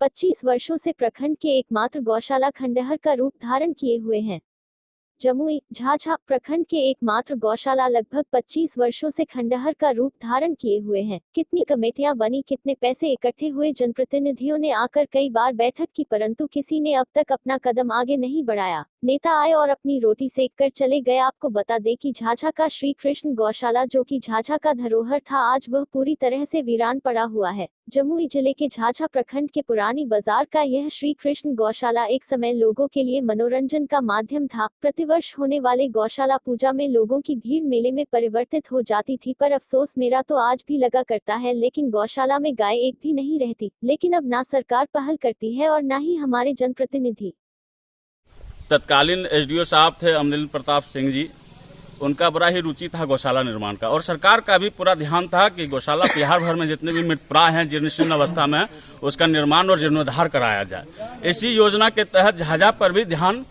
25 वर्षों से प्रखंड के एकमात्र गौशाला खंडहर का रूप धारण किए हुए हैं। जमुई झाझा प्रखंड के एकमात्र गौशाला लगभग 25 वर्षों से खंडहर का रूप धारण किए हुए हैं। कितनी कमेटियां बनी, कितने पैसे इकट्ठे हुए, जनप्रतिनिधियों ने आकर कई बार बैठक की, परंतु किसी ने अब तक अपना कदम आगे नहीं बढ़ाया। नेता आए और अपनी रोटी सेक कर चले गए। आपको बता दें कि झाझा का श्री कृष्ण गौशाला, जो कि झाझा का धरोहर था, आज वह पूरी तरह से वीरान पड़ा हुआ है। जमुई जिले के झाझा प्रखंड के पुरानी बाजार का यह श्री कृष्ण गौशाला एक समय लोगों के लिए मनोरंजन का माध्यम था। प्रतिवर्ष होने वाले गौशाला पूजा में लोगों की भीड़ मेले में परिवर्तित हो जाती थी, पर अफसोस मेरा तो आज भी लगा करता है, लेकिन गौशाला में गाय एक भी नहीं रहती। लेकिन अब ना सरकार पहल करती है और ना ही हमारे जनप्रतिनिधि। तत्कालीन एसडीओ साहब थे अमरिंदर प्रताप सिंह जी, उनका बड़ा ही रुचि था गौशाला निर्माण का, और सरकार का भी पूरा ध्यान था कि गौशाला बिहार भर में जितने भी मृतप्राय हैं, जीर्ण अवस्था में, उसका निर्माण और जीर्णोद्धार कराया जाए। इसी योजना के तहत झाझा पर भी ध्यान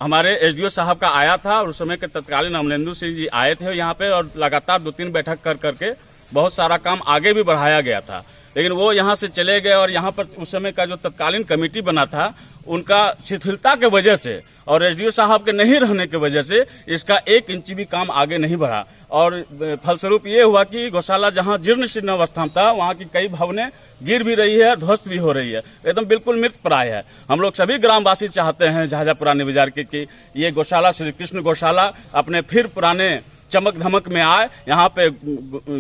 हमारे एसडीओ साहब का आया था, और उस समय के तत्कालीन अमरिंदर सिंह जी आए थे यहाँ पे, और लगातार 2-3 बैठक कर करके बहुत सारा काम आगे भी बढ़ाया गया था। लेकिन वो यहाँ से चले गए, और यहाँ पर उस समय का जो तत्कालीन कमेटी बना था, उनका शिथिलता के वजह से और एसडीओ साहब के नहीं रहने की वजह से इसका 1 इंच भी काम आगे नहीं बढ़ा, और फलस्वरूप ये हुआ कि गौशाला जहाँ जीर्ण शीर्ण अवस्था में था, वहाँ की कई भवनें गिर भी रही है, ध्वस्त भी हो रही है, एकदम बिल्कुल मृत प्राय है। हम लोग सभी ग्रामवासी चाहते हैं झाझा पुराने बाजार के कि ये गौशाला श्री कृष्ण गौशाला अपने फिर पुराने चमक धमक में आए, यहाँ पे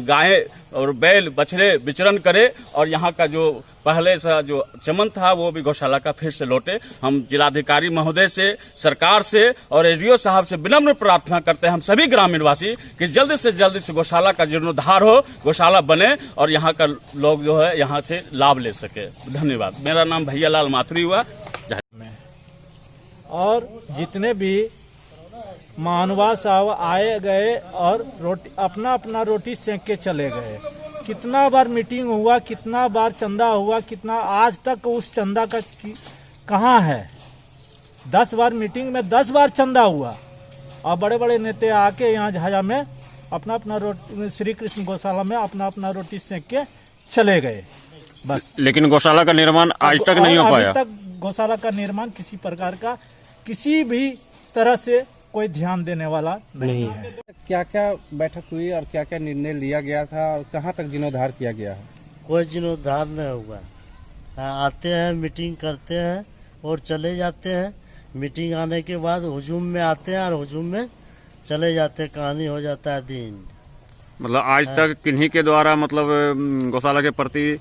गायें और बैल बछड़े विचरण करे, और यहाँ का जो पहले से जो चमन था वो भी गौशाला का फिर से लौटे। हम जिलाधिकारी महोदय से, सरकार से और एसडीओ साहब से विनम्र प्रार्थना करते हैं, हम सभी ग्रामीणवासी, कि जल्द से जल्द इस गौशाला का जीर्णोद्धार हो, गौशाला बने और यहाँ का लोग जो है यहाँ से लाभ ले सके। धन्यवाद। मेरा नाम भैयालाल माथुरी हुआ। और जितने भी महानुभाव साहब आए गए और रोटी अपना अपना रोटी सेक के चले गए। कितना बार मीटिंग हुआ, कितना बार चंदा हुआ, कितना आज तक उस चंदा का कहाँ है। 10 बार मीटिंग में 10 बार चंदा हुआ, और बड़े बड़े नेता आके यहाँ झाझा में अपना अपना रोटी, श्री कृष्ण गौशाला में अपना अपना रोटी सेक के चले गए बस। लेकिन गौशाला का निर्माण आज तक नहीं हो पाया। अभी तक गौशाला का निर्माण किसी प्रकार का, किसी भी तरह से कोई ध्यान देने वाला नहीं है। क्या क्या बैठक हुई और क्या क्या निर्णय लिया गया था, और कहाँ तक जीर्णोद्धार किया गया है? कोई जीर्णोद्धार नहीं हुआ। आते हैं, मीटिंग करते हैं और चले जाते हैं। मीटिंग आने के बाद हुजूम में आते हैं और हुजूम में चले जाते हैं, कहानी हो जाता है दिन। मतलब आज तक किन्हीं के द्वारा मतलब गौशाला के प्रति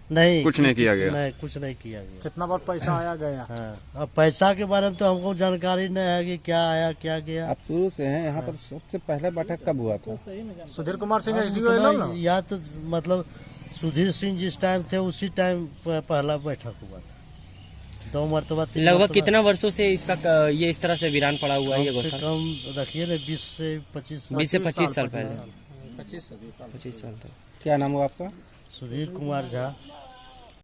नहीं कुछ नहीं किया गया। नहीं, कुछ नहीं किया गया। कितना बार पैसा आया गया? हाँ, अब पैसा के बारे में तो हमको जानकारी नहीं है कि क्या आया क्या गया। आप शुरू से हैं यहाँ पर, सबसे पहले बैठक कब हुआ था? सुधीर कुमार सिंह एसडीओ या तो मतलब सुधीर सिंह जिस टाइम थे उसी टाइम पहला बैठक हुआ था। 2 मरतबा लगभग कितना वर्षों से इसका ये इस तरह से वीरान पड़ा हुआ है? ये गौशाला कम रखिए ना, 20 से 25 साल पहले। 25 साल तक। क्या नाम हुआ आपका? सुधीर कुमार झा।